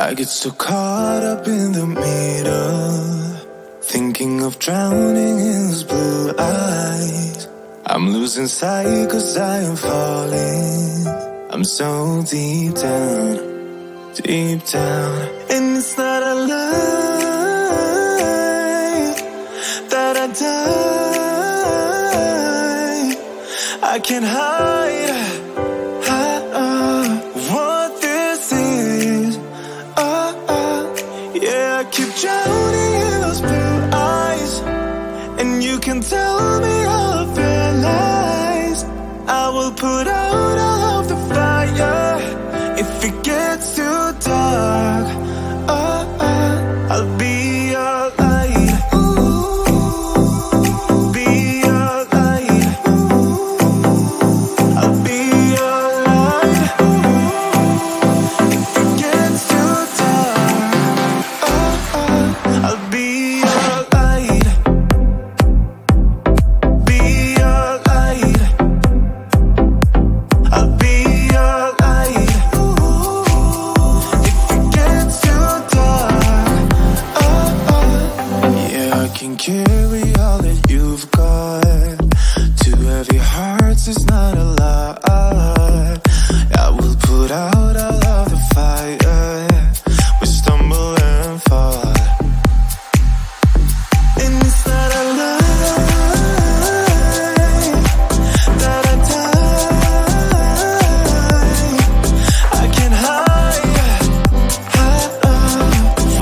I get so caught up in the middle, thinking of drowning in his blue eyes. I'm losing sight 'cause I am falling. I'm so deep down, deep down. And it's not a lie that I die. I can't hide what this is. Yeah, I keep drowning in those blue eyes, and you can tell me all of your lies. I will put out all of the fire if it gets too dark. I'll be your light. Be your light. I'll be your light. If it gets too dark, I'll be your light. Be your light. I'll be your light. If it gets too dark, yeah, I can carry all that you've got. Two heavy hearts is not a lot. I will put out all of the fire. We stumble and fall, and it's not a lie that I die. I can't hide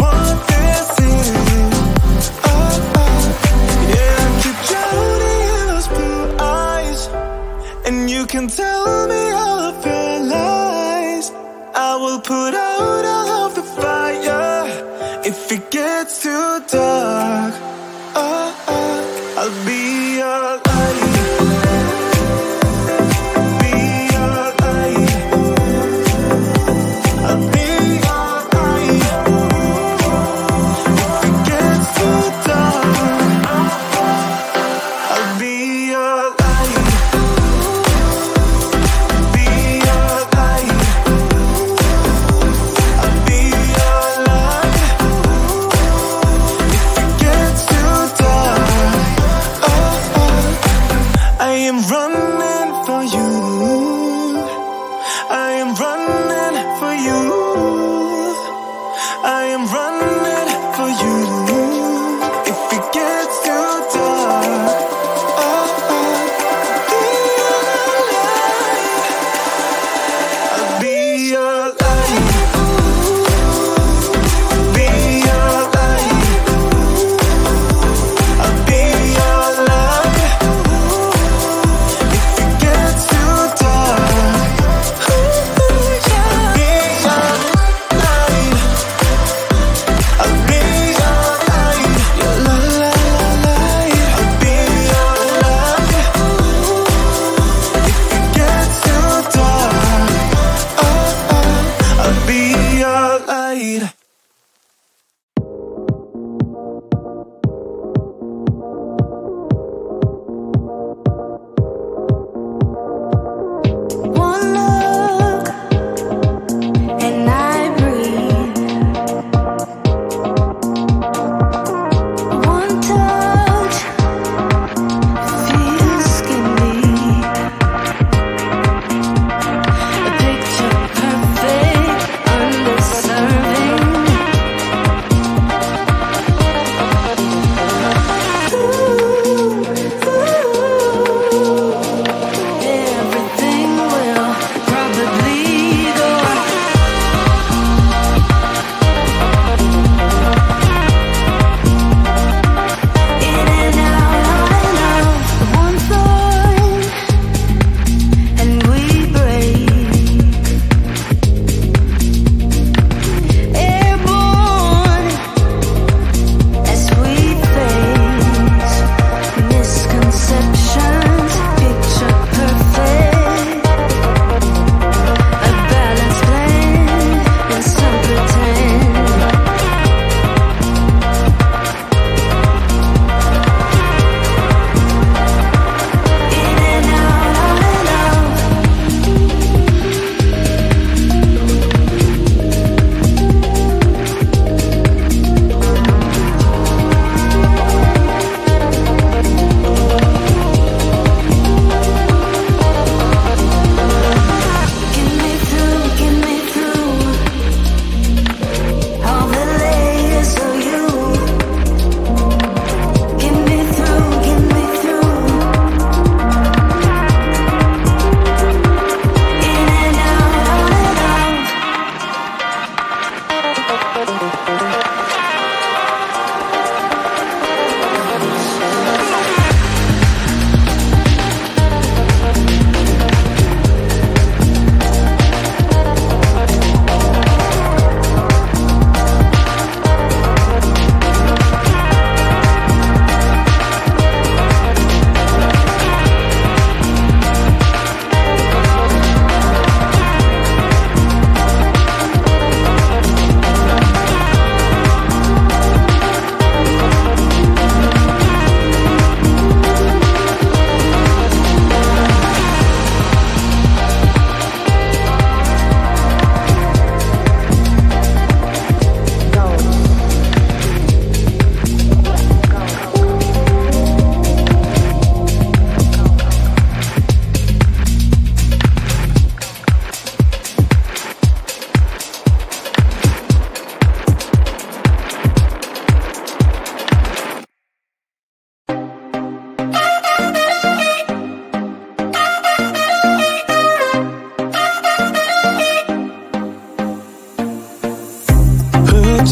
what this is. Yeah, I keep drowning in those blue eyes, and you can tell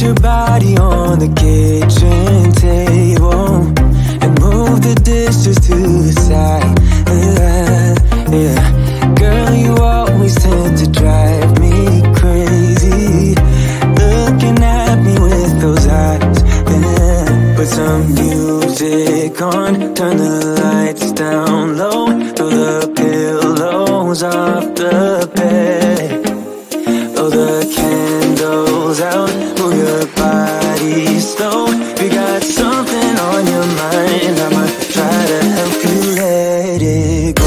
your body on the kitchen table and move the dishes to the side. Yeah. Girl, you always tend to drive me crazy, looking at me with those eyes. Yeah. Put some music on, turn the lights down low, throw the pillows off the bed, blow the candles out, move your body slow. If you got something on your mind, I'ma try to help you let it go.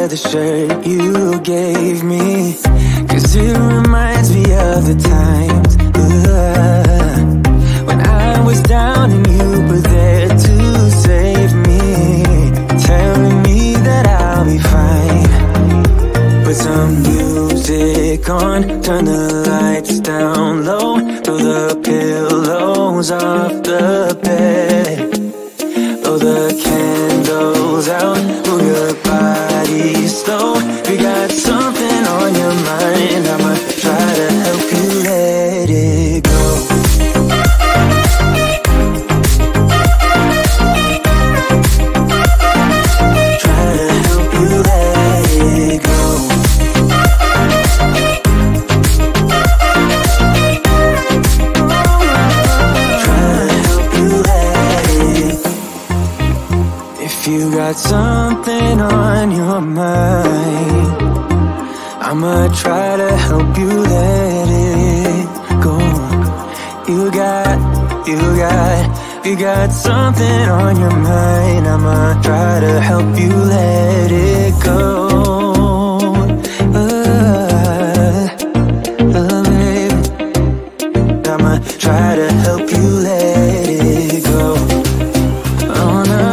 The shirt you gave me, 'cause it reminds me of the times when I was down and you were there to save me, telling me that I'll be fine. Put some music on, turn the lights down low, throw the pillows off the bed, blow the candles out, move your body slow. If you got something on your mind, I'ma try to help you let it go. Try to help you let it go. If you got something on your mind, I'ma try to help you let it go. You got something on your mind, I'ma try to help you let it go. Baby, I'ma try to help you let it go. Oh no.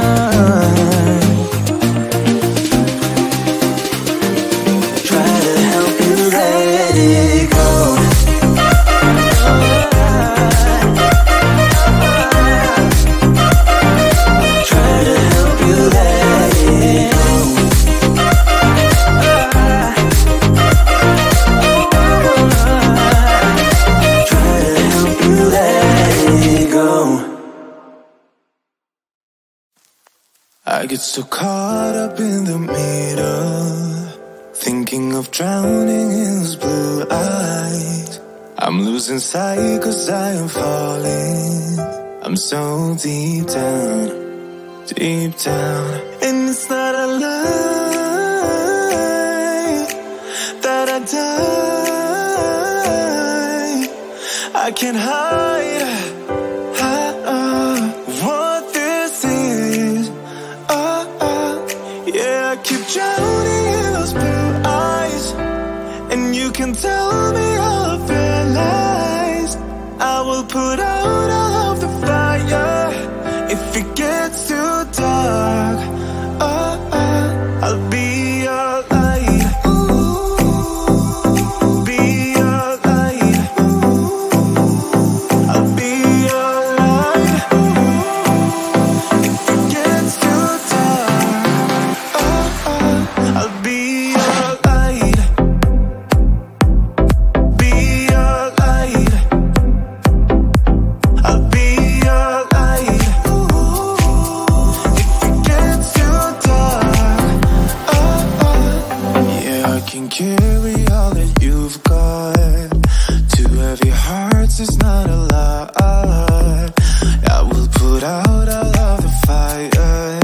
I get so caught up in the middle, thinking of drowning in those blue eyes. I'm losing sight 'cause I am falling. I'm so deep down, and it's not a lie that I die. I can't hide what this is. Yeah, I keep drowning in those blue eyes, and you can tell me all of your lies. I will put out all of the fire if it gets too dark. I'll be your light. Be your light. I'll be your light. If it gets too dark, I'll be your light. Be your light. I'll be your light. If it gets too dark, yeah, I can carry all that you've got. Two heavy hearts is not a lot. I will put out all of the fire.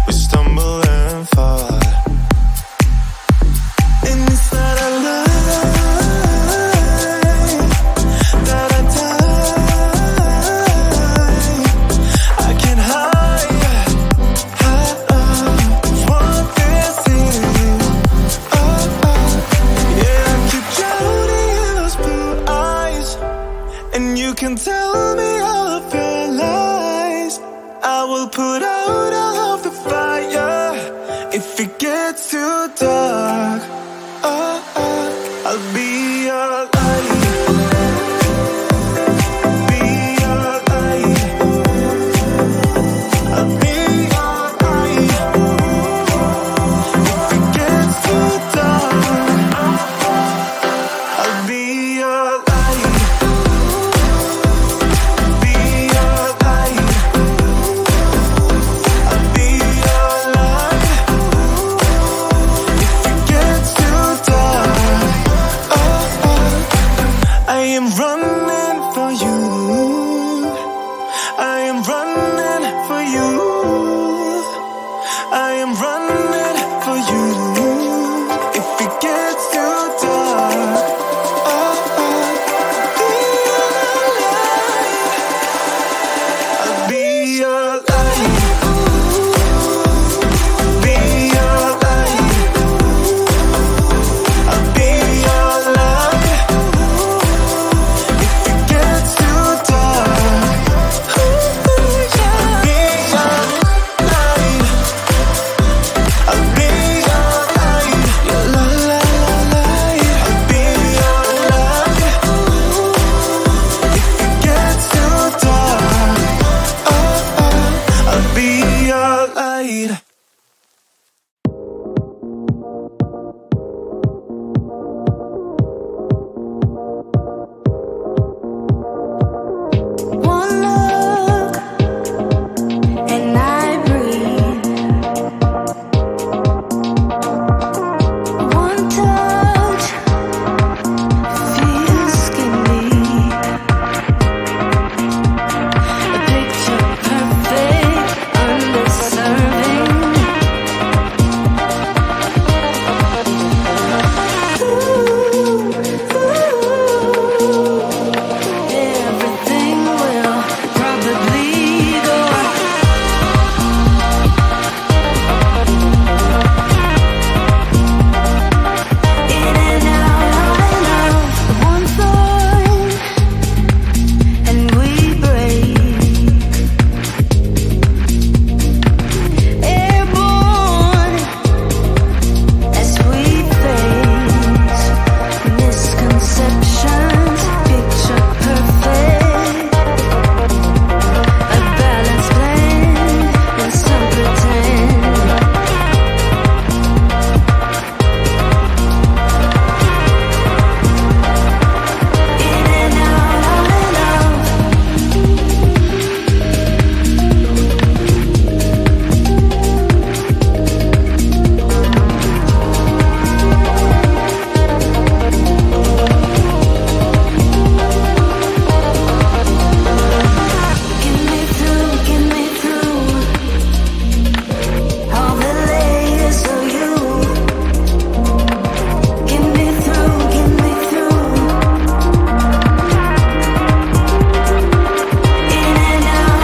We stumble and fall, and it's not a lie that I die. I can't hide what this is. Yeah, I keep drowning in those blue eyes, and you can tell me all of your lies. I will put out all of the fire if it gets too dark. am running for you. I am running for you. I am running for you. If it gets too dark, I'll be your light. Be your light. I'll be your light. If it gets too dark, I'll be your light. I'll be your light. Your la la la light. I'll be your light. If it gets too dark, I'll be your light. One look and I breathe. One touch feels skin deep. A picture perfect, underserving. Everything will probably go in and out. One thorn and we break. Airborne as we face misconceptions. Picture perfect, a balanced plan and some pretend. In and out. Get me through all the layers of you. Get me through. In and out.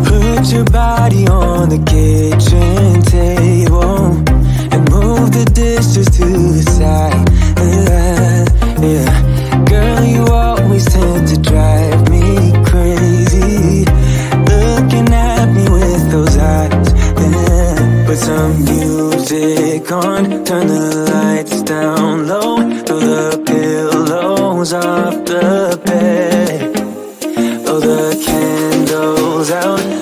Put your body on the kitchen table and move the dishes to the side. Yeah. Girl, you always tend to drive me crazy, looking at me with those eyes. Yeah. Put some music on, turn the lights down low, throw the pillows off the bed, blow the candles out.